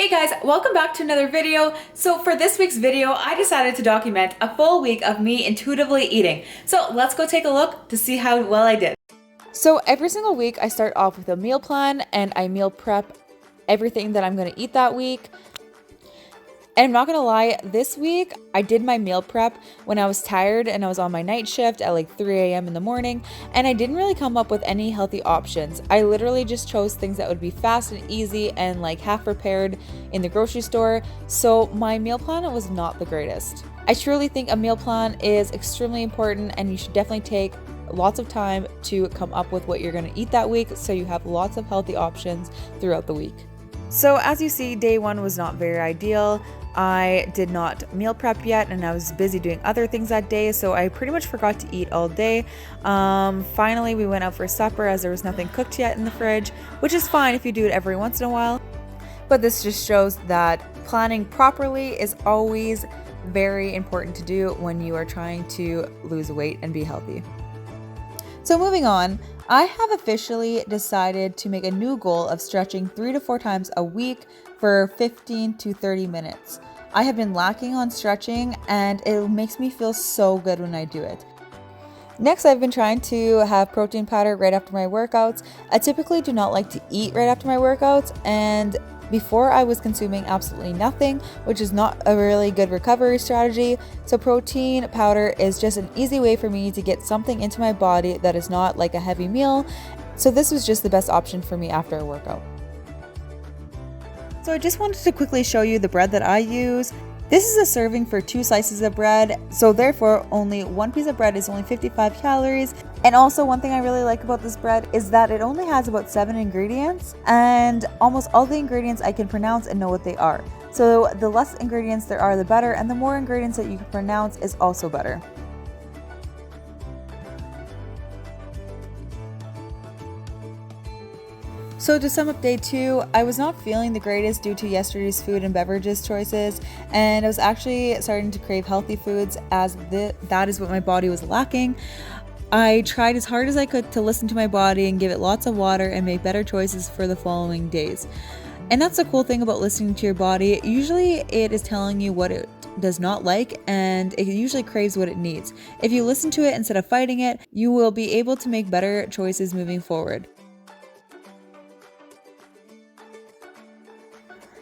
Hey guys, welcome back to another video. So for this week's video, I decided to document a full week of me intuitively eating. So let's go take a look to see how well I did. So every single week I start off with a meal plan and I meal prep everything that I'm going to eat that week. And I'm not gonna lie, this week I did my meal prep when I was tired and I was on my night shift at like 3 a.m. in the morning, and I didn't really come up with any healthy options. I literally just chose things that would be fast and easy and like half prepared in the grocery store, so my meal plan was not the greatest. I truly think a meal plan is extremely important and you should definitely take lots of time to come up with what you're gonna eat that week so you have lots of healthy options throughout the week. So as you see, day one was not very ideal. I did not meal prep yet and I was busy doing other things that day, so I pretty much forgot to eat all day. Finally, we went out for supper as there was nothing cooked yet in the fridge, which is fine if you do it every once in a while. But this just shows that planning properly is always very important to do when you are trying to lose weight and be healthy. So moving on, I have officially decided to make a new goal of stretching 3 to 4 times a week for 15 to 30 minutes. I have been lacking on stretching and it makes me feel so good when I do it. Next, I've been trying to have protein powder right after my workouts. I typically do not like to eat right after my workouts, and before I was consuming absolutely nothing, which is not a really good recovery strategy. So protein powder is just an easy way for me to get something into my body that is not like a heavy meal. So this was just the best option for me after a workout. So I just wanted to quickly show you the bread that I use. This is a serving for 2 slices of bread, so therefore only 1 piece of bread is only 55 calories. And also one thing I really like about this bread is that it only has about 7 ingredients, and almost all the ingredients I can pronounce and know what they are. So the less ingredients there are, the better, and the more ingredients that you can pronounce is also better. So to sum up day 2, I was not feeling the greatest due to yesterday's food and beverages choices, and I was actually starting to crave healthy foods as that is what my body was lacking. I tried as hard as I could to listen to my body and give it lots of water and make better choices for the following days. And that's the cool thing about listening to your body. Usually it is telling you what it does not like, and it usually craves what it needs. If you listen to it instead of fighting it, you will be able to make better choices moving forward.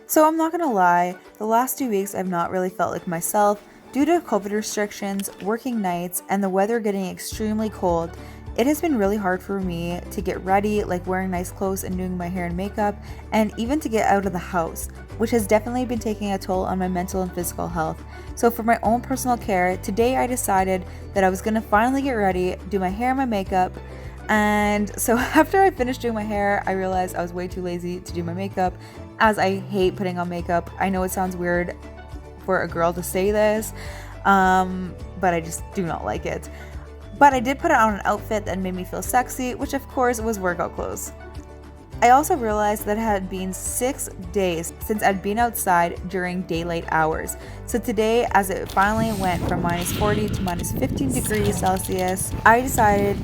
So I'm not gonna lie, the last 2 weeks I've not really felt like myself. Due to COVID restrictions, working nights, and the weather getting extremely cold, it has been really hard for me to get ready, like wearing nice clothes and doing my hair and makeup, and even to get out of the house, which has definitely been taking a toll on my mental and physical health. So for my own personal care, today I decided that I was gonna finally get ready, do my hair and my makeup. And so after I finished doing my hair, I realized I was way too lazy to do my makeup, as I hate putting on makeup. I know it sounds weird for a girl to say this, but I just do not like it. But I did put on an outfit that made me feel sexy, which of course was workout clothes. I also realized that it had been 6 days since I'd been outside during daylight hours. So today, as it finally went from -40 to -15 degrees Celsius, I decided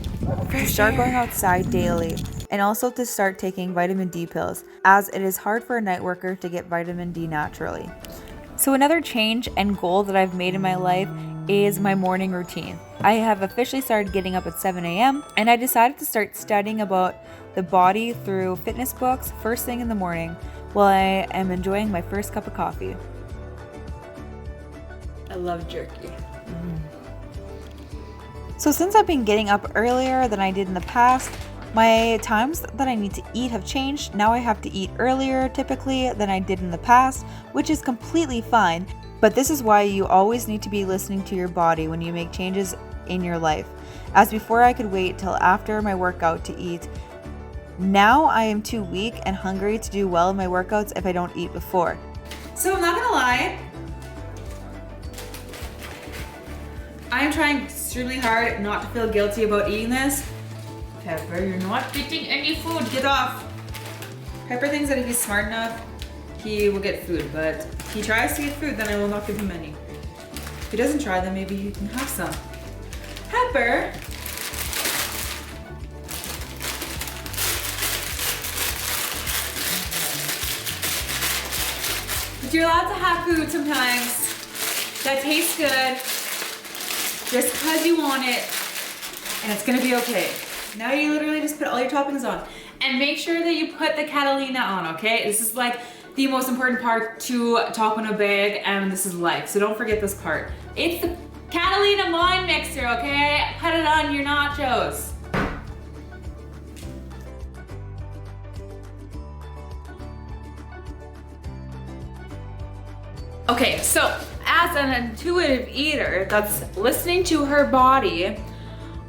to start going outside daily and also to start taking vitamin D pills, as it is hard for a night worker to get vitamin D naturally. So another change and goal that I've made in my life is my morning routine. I have officially started getting up at 7 a.m. and I decided to start studying about the body through fitness books first thing in the morning while I am enjoying my first cup of coffee. I love jerky. So since I've been getting up earlier than I did in the past, my times that I need to eat have changed. Now I have to eat earlier typically than I did in the past, which is completely fine. But this is why you always need to be listening to your body when you make changes in your life. As before I could wait till after my workout to eat. Now I am too weak and hungry to do well in my workouts if I don't eat before. So I'm not gonna lie, I am trying extremely hard not to feel guilty about eating this. Pepper, you're not getting any food, get off. Pepper thinks that if he's smart enough, he will get food, but if he tries to get food, then I will not give him any. If he doesn't try, then maybe he can have some. Pepper! But you're allowed to have food sometimes that tastes good just because you want it, and it's gonna be okay. Now you literally just put all your toppings on. And make sure that you put the Catalina on, okay? This is like the most important part to top in a bag, and this is life, so don't forget this part. It's the Catalina wine mixer, okay? Put it on your nachos. Okay, so as an intuitive eater that's listening to her body,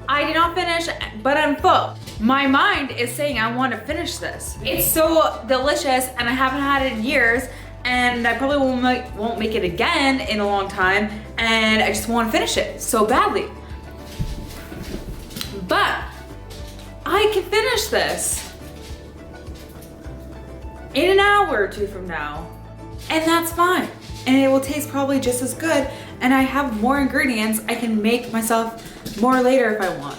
I did not finish, but I'm full. My mind is saying I want to finish this. It's so delicious and I haven't had it in years, and I probably won't make it again in a long time, and I just want to finish it so badly. But I can finish this in an hour or two from now, and that's fine. And it will taste probably just as good, and I have more ingredients. I can make myself more later if I want.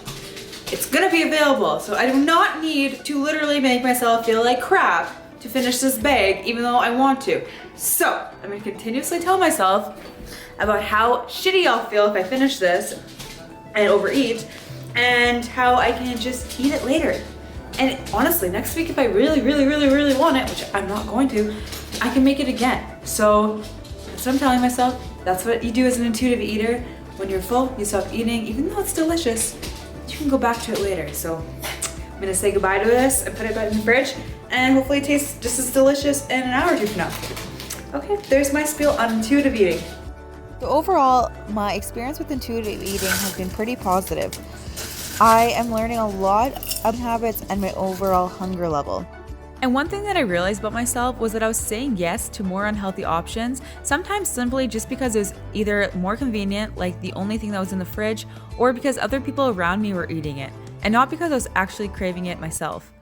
It's gonna be available, so I do not need to literally make myself feel like crap to finish this bag, even though I want to. So I'm gonna continuously tell myself about how shitty I'll feel if I finish this and overeat, and how I can just eat it later. And honestly, next week if I really want it, which I'm not going to, I can make it again. So that's what I'm telling myself. That's what you do as an intuitive eater. When you're full, you stop eating, even though it's delicious. You can go back to it later. So I'm gonna say goodbye to this and put it back in the fridge, and hopefully it tastes just as delicious in an hour or two from now. Okay, there's my spiel on intuitive eating. So overall, my experience with intuitive eating has been pretty positive. I am learning a lot of habits and my overall hunger level. And one thing that I realized about myself was that I was saying yes to more unhealthy options, sometimes simply just because it was either more convenient, like the only thing that was in the fridge, or because other people around me were eating it, and not because I was actually craving it myself.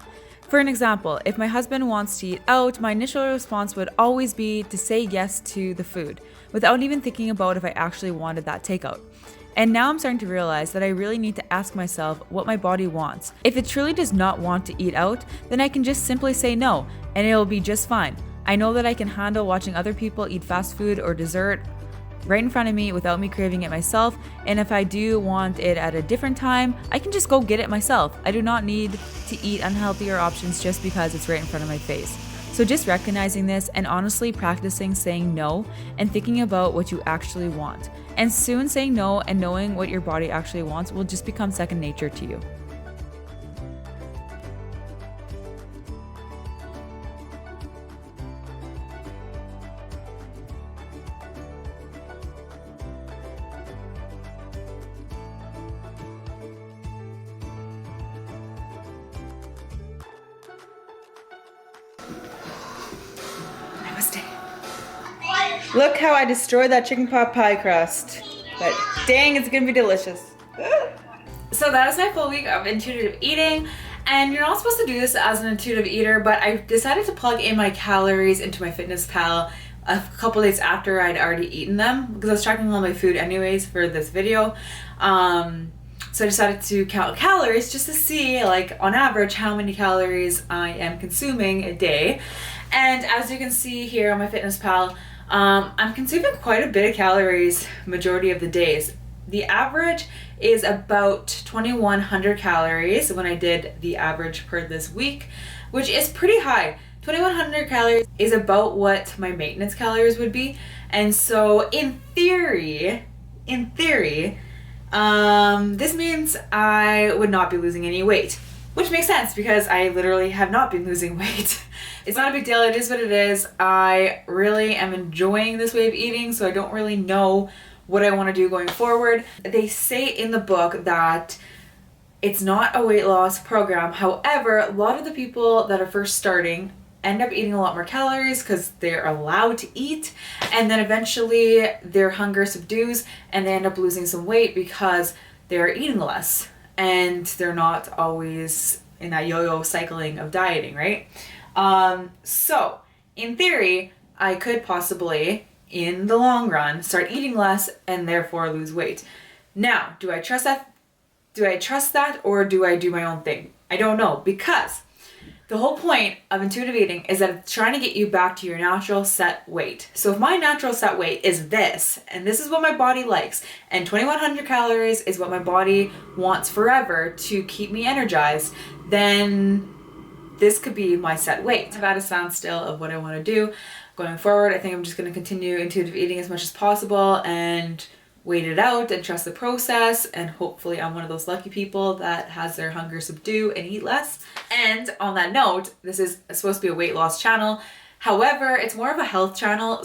For an example, if my husband wants to eat out, my initial response would always be to say yes to the food, without even thinking about if I actually wanted that takeout. And now I'm starting to realize that I really need to ask myself what my body wants. If it truly does not want to eat out, then I can just simply say no, and it'll be just fine. I know that I can handle watching other people eat fast food or dessert right in front of me without me craving it myself, and if I do want it at a different time, I can just go get it myself. I do not need to eat unhealthier options just because it's right in front of my face. So just recognizing this and honestly practicing saying no and thinking about what you actually want. And soon saying no and knowing what your body actually wants will just become second nature to you. Namaste. Look how I destroyed that chicken pot pie crust. But dang, it's gonna be delicious. So that is my full week of intuitive eating. And you're not supposed to do this as an intuitive eater, but I decided to plug in my calories into my FitnessPal a couple days after I'd already eaten them, because I was tracking all my food anyways for this video. So I decided to count calories just to see, like, on average, how many calories I am consuming a day. And as you can see here on my FitnessPal, I'm consuming quite a bit of calories majority of the days. The average is about 2,100 calories when I did the average per this week, which is pretty high. 2,100 calories is about what my maintenance calories would be. And so in theory, this means I would not be losing any weight, which makes sense because I literally have not been losing weight. It's not a big deal, it is what it is. I really am enjoying this way of eating, so I don't really know what I want to do going forward. They say in the book that it's not a weight loss program. However, a lot of the people that are first starting end up eating a lot more calories because they're allowed to eat, and then eventually their hunger subdues and they end up losing some weight because they're eating less and they're not always in that yo-yo cycling of dieting, right? So in theory, I could possibly, in the long run, start eating less and therefore lose weight. Now, do I trust that? Or do I do my own thing? I don't know, because The whole point of intuitive eating is that it's trying to get you back to your natural set weight. So if my natural set weight is this, and this is what my body likes, and 2100 calories is what my body wants forever to keep me energized, then this could be my set weight. I've had a standstill of what I want to do going forward. I think I'm just going to continue intuitive eating as much as possible and wait it out and trust the process, and hopefully I'm one of those lucky people that has their hunger subdue and eat less. And on that note, this is supposed to be a weight loss channel. However, it's more of a health channel,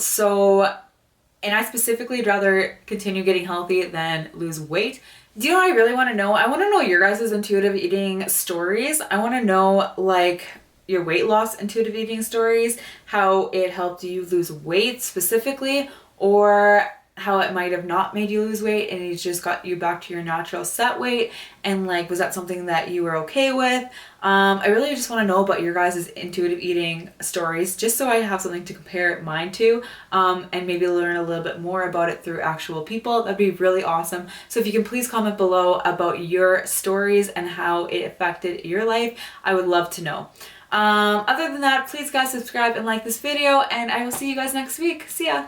and I specifically would rather continue getting healthy than lose weight. Do you know what I really want to know? I want to know your guys' intuitive eating stories. I want to know like your weight loss intuitive eating stories, how it helped you lose weight specifically, or how it might have not made you lose weight and it just got you back to your natural set weight, and like was that something that you were okay with? I really just want to know about your guys' intuitive eating stories, just so I have something to compare mine to, and maybe learn a little bit more about it through actual people. That'd be really awesome. So if you can please comment below about your stories and how it affected your life, I would love to know. Other than that, please guys subscribe and like this video, and I will see you guys next week. See ya!